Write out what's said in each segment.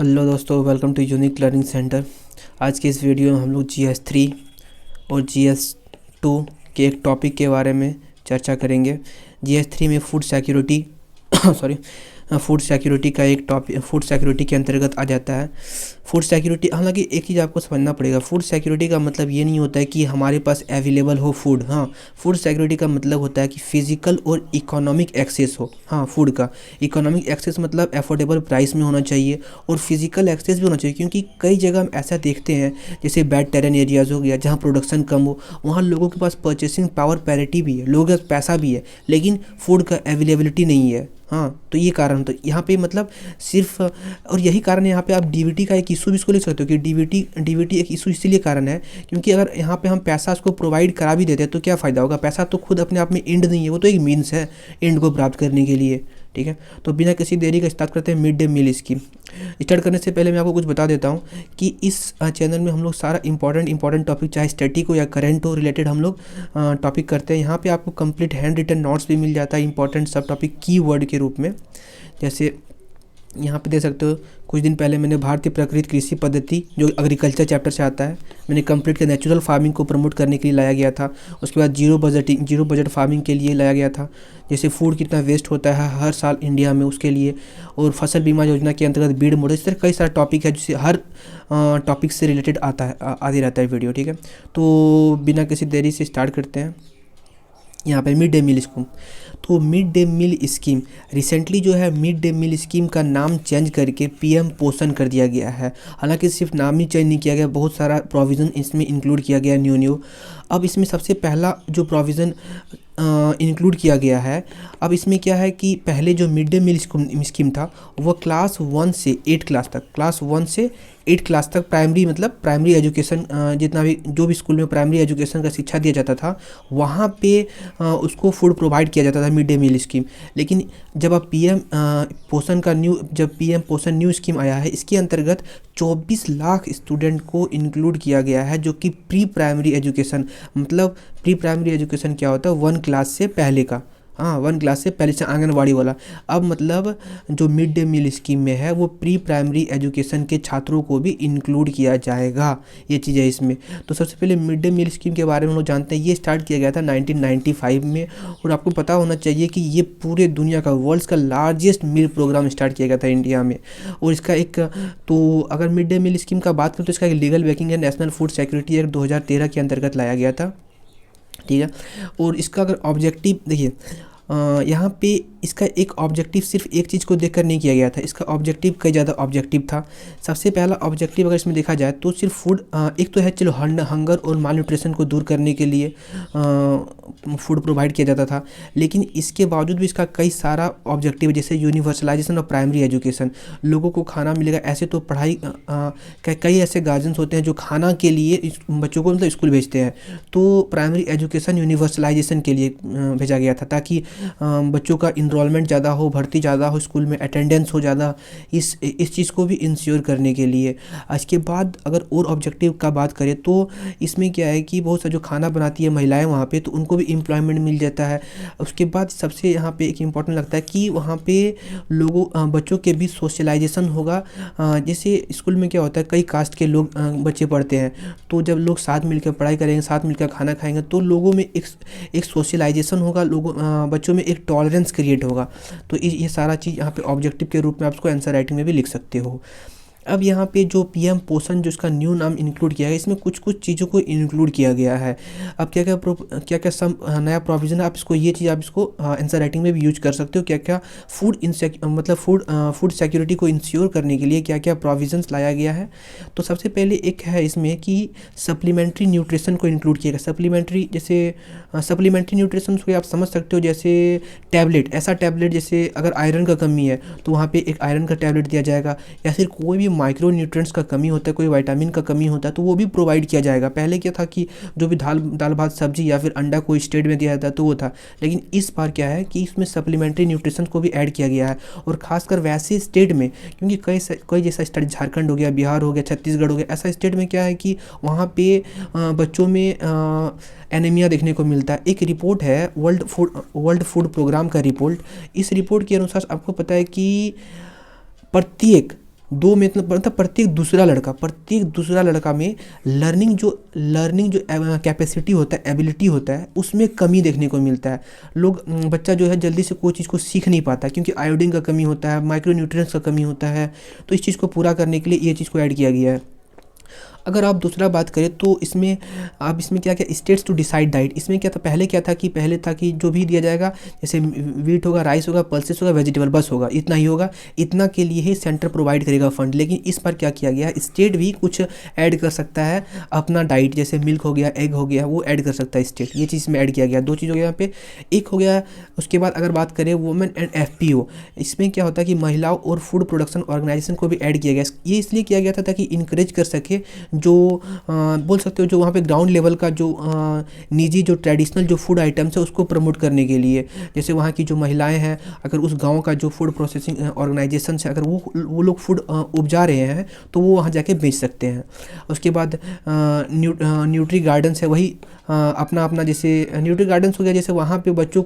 Hello दोस्तों, welcome to unique learning centre. आज के इस वीडियो में हम लोग GS 3 और GS 2 के एक टॉपिक के बारे में चर्चा करेंगे। GS 3 में food security sorry food security का एक टॉपिक फूड सिक्योरिटी के अंतर्गत आ जाता है। फूड सिक्योरिटी, हालांकि एक चीज़ आपको समझना पड़ेगा, फूड सिक्योरिटी का मतलब ये नहीं होता है कि हमारे पास अवेलेबल हो फूड। हाँ, फूड सिक्योरिटी का मतलब होता है कि फिजिकल और इकोनॉमिक एक्सेस हो। हाँ, फूड का इकोनॉमिक एक्सेस मतलब अफोर्डेबल प्राइस में होना चाहिए और फिजिकल एक्सेस भी होना चाहिए, क्योंकि कई जगह हम ऐसा देखते हैं जैसे बैड टेरन एरियाज़ हो गया, जहाँ प्रोडक्शन कम हो, वहाँ लोगों के पास परचेसिंग पावर पैरिटी भी है, लोगों के पास पैसा भी है, लेकिन फूड का अवेलेबिलिटी नहीं है। हाँ, तो ये कारण, तो यहाँ पे मतलब सिर्फ, और यही कारण है यहाँ पे आप डीबीटी का एक इशू भी इसको लिख सकते हो कि डीबीटी एक इशू इसीलिए कारण है क्योंकि अगर यहाँ पे हम पैसा उसको प्रोवाइड करा भी देते हैं तो क्या फ़ायदा होगा। पैसा तो खुद अपने आप में एंड नहीं है, वो तो एक मीन्स है एंड को प्राप्त करने के लिए। ठीक है, तो बिना किसी देरी का स्टार्ट करते हैं mid day meal scheme. Start करने से पहले मैं आपको कुछ बता देता हूँ कि इस चैनल में हम लोग सारा इंपॉर्टेंट टॉपिक, चाहे स्टैटिक हो या करंट हो, रिलेटेड हम लोग टॉपिक करते हैं। यहाँ पे आपको कंप्लीट हैंड रिटन नोट्स भी मिल जाता है इंपॉर्टेंट सब टॉपिक कीवर्ड के रूप में। जैसे यहाँ पे देख सकते हो, कुछ दिन पहले मैंने भारतीय प्राकृतिक कृषि पद्धति, जो एग्रीकल्चर चैप्टर से आता है, मैंने कंप्लीट किया। नेचुरल फार्मिंग को प्रमोट करने के लिए लाया गया था। उसके बाद जीरो बजट फार्मिंग के लिए लाया गया था, जैसे फूड कितना वेस्ट होता है हर साल इंडिया में, उसके लिए। और फसल बीमा योजना के अंतर्गत बीड मॉडल, इस तरह कई सारे टॉपिक है जिससे हर टॉपिक से रिलेटेड आता है, आते रहता है वीडियो। ठीक है, तो बिना किसी देरी से स्टार्ट करते हैं। यहाँ पे मिड डे मील स्कीम, तो mid day meal scheme recently जो है मिड डे मील स्कीम का नाम चेंज करके पीएम पोषण कर दिया गया है। हालांकि सिर्फ नाम ही चेंज नहीं किया गया, बहुत सारा प्रोविज़न इसमें इंक्लूड किया गया न्यू। अब इसमें सबसे पहला जो प्रोविज़न इंक्लूड किया गया है, अब इसमें क्या है कि पहले जो मिड डे मील स्कीम था वो क्लास 1 से 8 क्लास तक प्राइमरी, मतलब प्राइमरी एजुकेशन, जितना भी जो भी स्कूल में प्राइमरी एजुकेशन का शिक्षा दिया जाता था वहाँ पे उसको फूड प्रोवाइड किया जाता था मिड डे मील स्कीम। लेकिन जब अब पीएम पोषण न्यू स्कीम आया है, इसके अंतर्गत 24 लाख स्टूडेंट को इंक्लूड किया गया है, जो कि प्री प्राइमरी एजुकेशन, मतलब प्री प्राइमरी एजुकेशन क्या होता है, 1 क्लास से पहले का। हाँ, 1 क्लास से पहले से आंगनवाड़ी वाला। अब मतलब जो मिड डे मील स्कीम में है वो प्री प्राइमरी एजुकेशन के छात्रों को भी इंक्लूड किया जाएगा, ये चीज़ है इसमें। तो सबसे पहले मिड डे मील स्कीम के बारे में हम लोग जानते हैं। ये स्टार्ट किया गया था 1995 में, और आपको पता होना चाहिए कि ये पूरे दुनिया का, वर्ल्ड का लार्जेस्ट मील प्रोग्राम स्टार्ट किया गया था इंडिया में। और इसका एक, तो अगर मिड डे मील स्कीम का बात करें तो इसका एक लीगल बैकिंग है, नेशनल फूड सिक्योरिटी एक्ट 2013 के अंतर्गत लाया गया था। ठीक है, और इसका अगर ऑब्जेक्टिव देखिए, यहाँ पे इसका एक ऑब्जेक्टिव सिर्फ एक चीज़ को देखकर नहीं किया गया था, इसका ऑब्जेक्टिव कई ज़्यादा ऑब्जेक्टिव था। सबसे पहला ऑब्जेक्टिव अगर इसमें देखा जाए तो सिर्फ फूड, एक तो है चलो हंगर और माल न्यूट्रिशन को दूर करने के लिए फूड प्रोवाइड किया जाता था, लेकिन इसके बावजूद भी इसका कई सारा ऑब्जेक्टिव, जैसे यूनिवर्सलाइजेशन ऑफ प्राइमरी एजुकेशन, लोगों को खाना मिलेगा। ऐसे तो पढ़ाई कई ऐसे गार्जियंस होते हैं जो खाना के लिए बच्चों को मतलब स्कूल भेजते हैं, तो प्राइमरी एजुकेशन यूनिवर्सलाइजेशन के लिए भेजा गया था, ताकि बच्चों का इनरोलमेंट ज़्यादा हो, भर्ती ज़्यादा हो, स्कूल में अटेंडेंस हो ज़्यादा, इस चीज़ को भी इंश्योर करने के लिए। इसके बाद अगर और ऑब्जेक्टिव का बात करें तो इसमें क्या है कि बहुत सा जो खाना बनाती है महिलाएं वहाँ पे, तो उनको भी एम्प्लॉयमेंट मिल जाता है। उसके बाद सबसे यहाँ पे एक इम्पॉर्टेंट लगता है कि वहाँ पे बच्चों के बीच सोशलाइजेशन होगा। जैसे स्कूल में क्या होता है, कई कास्ट के लोग बच्चे पढ़ते हैं, तो जब लोग साथ मिलकर पढ़ाई करेंगे, साथ मिलकर खाना खाएंगे, तो लोगों में एक सोशलाइजेशन होगा, बच्चों में एक टॉलरेंस क्रिएट होगा। तो ये सारा चीज़ यहाँ पे ऑब्जेक्टिव के रूप में आप इसको आंसर राइटिंग में भी लिख सकते हो। अब यहाँ पे जो पीएम पोषण, जो इसका न्यू नाम इंक्लूड किया है, इसमें कुछ चीज़ों को इंक्लूड किया गया है। अब क्या सब नया प्रोविज़न है, आप इसको, ये चीज़ आप इसको आंसर राइटिंग में भी यूज कर सकते हो। क्या क्या फूड सिक्योरिटी को इंश्योर करने के लिए क्या क्या प्रोविज़न्स लाया गया है। तो सबसे पहले एक है इसमें कि सप्लीमेंट्री न्यूट्रिशन को इंक्लूड किया गया। सप्लीमेंट्री न्यूट्रिशन को आप समझ सकते हो, जैसे टैबलेट, ऐसा टैबलेट जैसे अगर आयरन का कमी है तो वहाँ पे एक आयरन का टैबलेट दिया जाएगा, या फिर कोई भी माइक्रो न्यूट्रिएंट्स का कमी होता है, कोई विटामिन का कमी होता है, तो वो भी प्रोवाइड किया जाएगा। पहले क्या था कि जो भी दाल भात सब्जी या फिर अंडा कोई स्टेट में दिया जाता है तो वो था, लेकिन इस बार क्या है कि इसमें सप्लीमेंट्री न्यूट्रिशन को भी ऐड किया गया है। और खासकर वैसे स्टेट में, क्योंकि कई जैसा स्टेट, झारखंड हो गया, बिहार हो गया, छत्तीसगढ़ हो गया, ऐसा स्टेट में क्या है कि वहाँ पे बच्चों में एनीमिया देखने को मिलता है। एक रिपोर्ट है वर्ल्ड फूड प्रोग्राम का रिपोर्ट, इस रिपोर्ट के अनुसार आपको पता है कि प्रत्येक 2 में मतलब प्रत्येक दूसरा लड़का में लर्निंग जो कैपेसिटी होता है, एबिलिटी होता है, उसमें कमी देखने को मिलता है। बच्चा जो है जल्दी से कोई चीज़ को सीख नहीं पाता, क्योंकि आयोडीन का कमी होता है, माइक्रो न्यूट्रिएंट्स का कमी होता है। तो इस चीज़ को पूरा करने के लिए ये चीज़ को ऐड किया गया है। अगर आप दूसरा बात करें तो इसमें क्या क्या स्टेट्स टू डिसाइड डाइट, इसमें क्या था, पहले था कि जो भी दिया जाएगा, जैसे वीट होगा, राइस होगा, पल्सेस होगा, वेजिटेबल, बस होगा, इतना ही होगा, इतना के लिए ही सेंटर प्रोवाइड करेगा फंड। लेकिन इस बार क्या किया गया है, स्टेट भी कुछ ऐड कर सकता है अपना डाइट, जैसे मिल्क हो गया, एग हो गया, वो ऐड कर सकता है स्टेट। ये चीज़ में ऐड किया गया, 2 चीज़ हो गया यहाँ पे। एक हो गया, उसके बाद अगर बात करें वुमेन एंड FPO, इसमें क्या होता है कि महिलाओं और फूड प्रोडक्शन ऑर्गेनाइजेशन को भी ऐड किया गया। ये इसलिए किया गया था ताकि इंकरेज कर सके जो बोल सकते हो जो वहाँ पे ग्राउंड लेवल का जो निजी जो ट्रेडिशनल जो फूड आइटम्स है उसको प्रमोट करने के लिए। जैसे वहाँ की जो महिलाएं हैं, अगर उस गांव का जो फूड प्रोसेसिंग ऑर्गेनाइजेशन है, अगर वो लोग फूड उपजा रहे हैं तो वो वहाँ जाके बेच सकते हैं। उसके बाद न्यूट्री गार्डन्स है, वही अपना जैसे न्यूट्री गार्डन्स हो गया, जैसे वहाँ पे बच्चों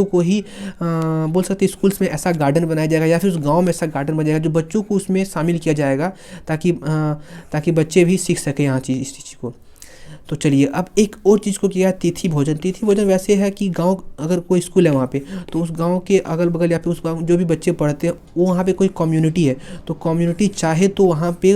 को ही बोल सकते हैं स्कूल्स में ऐसा गार्डन बनाया जाएगा या फिर उस गांव में ऐसा गार्डन बनाया जाएगा जो बच्चों को उसमें शामिल किया जाएगा, ताकि बच्चे भी सीख सकें इस चीज़ को। तो चलिए अब एक और चीज़ को किया, तिथि भोजन वैसे है कि गांव, अगर कोई स्कूल है वहाँ पे, तो उस गांव के अगल बगल या फिर उस गांव जो भी बच्चे पढ़ते हैं वो वहाँ पे कोई कम्युनिटी है, तो कम्युनिटी चाहे तो वहाँ पे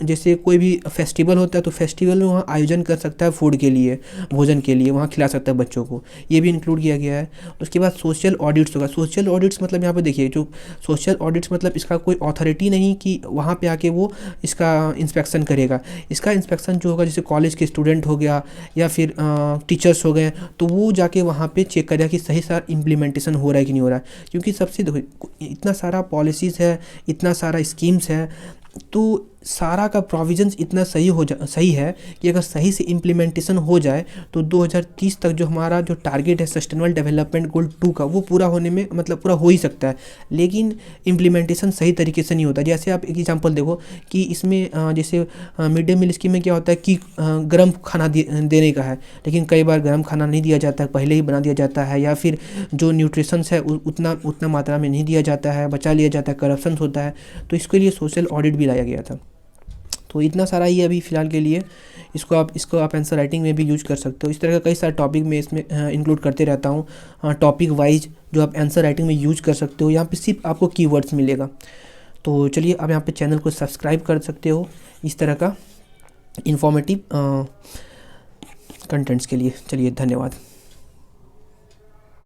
जैसे कोई भी फेस्टिवल होता है तो फेस्टिवल में वहाँ आयोजन कर सकता है फूड के लिए, भोजन के लिए वहाँ खिला सकता है बच्चों को। ये भी इंक्लूड किया गया है। उसके बाद सोशल ऑडिट्स होगा। सोशल ऑडिट्स मतलब यहाँ पे देखिए, जो सोशल ऑडिट्स मतलब इसका कोई अथॉरिटी नहीं कि वहाँ पे आके वो इसका इंस्पेक्शन करेगा। इसका इंस्पेक्शन जो होगा, जैसे कॉलेज के स्टूडेंट हो गया या फिर टीचर्स हो गए, तो वो जाके वहाँ पे चेक करेगा कि सही सारा इम्प्लीमेंटेशन हो रहा है कि नहीं हो रहा है। क्योंकि सबसे देखो, इतना सारा पॉलिसीज़ है, इतना सारा स्कीम्स है, तो सारा का प्रोविजंस इतना सही है कि अगर सही से इम्प्लीमेंटेशन हो जाए तो 2030 तक जो हमारा जो टारगेट है सस्टेनेबल डेवलपमेंट गोल 2 का, वो पूरा होने में मतलब पूरा हो ही सकता है। लेकिन इम्प्लीमेंटेशन सही तरीके से नहीं होता। जैसे आप एक एग्जांपल देखो कि इसमें जैसे मिड डे मील स्कीम में क्या होता है कि गर्म खाना देने का है, लेकिन कई बार गर्म खाना नहीं दिया जाता है, पहले ही बना दिया जाता है, या फिर जो न्यूट्रिशंस है उतना मात्रा में नहीं दिया जाता है, बचा लिया जाता है, करप्शन होता है। तो इसके लिए सोशल ऑडिट भी लाया गया था। तो इतना सारा ही अभी फ़िलहाल के लिए, इसको आप आंसर राइटिंग में भी यूज कर सकते हो। इस तरह का कई सारे टॉपिक में इसमें इंक्लूड करते रहता हूँ, टॉपिक वाइज, जो आप आंसर राइटिंग में यूज कर सकते हो। यहाँ पे सिर्फ आपको कीवर्ड्स मिलेगा। तो चलिए आप यहाँ पे चैनल को सब्सक्राइब कर सकते हो इस तरह का इंफॉर्मेटिव कंटेंट्स के लिए। चलिए, धन्यवाद।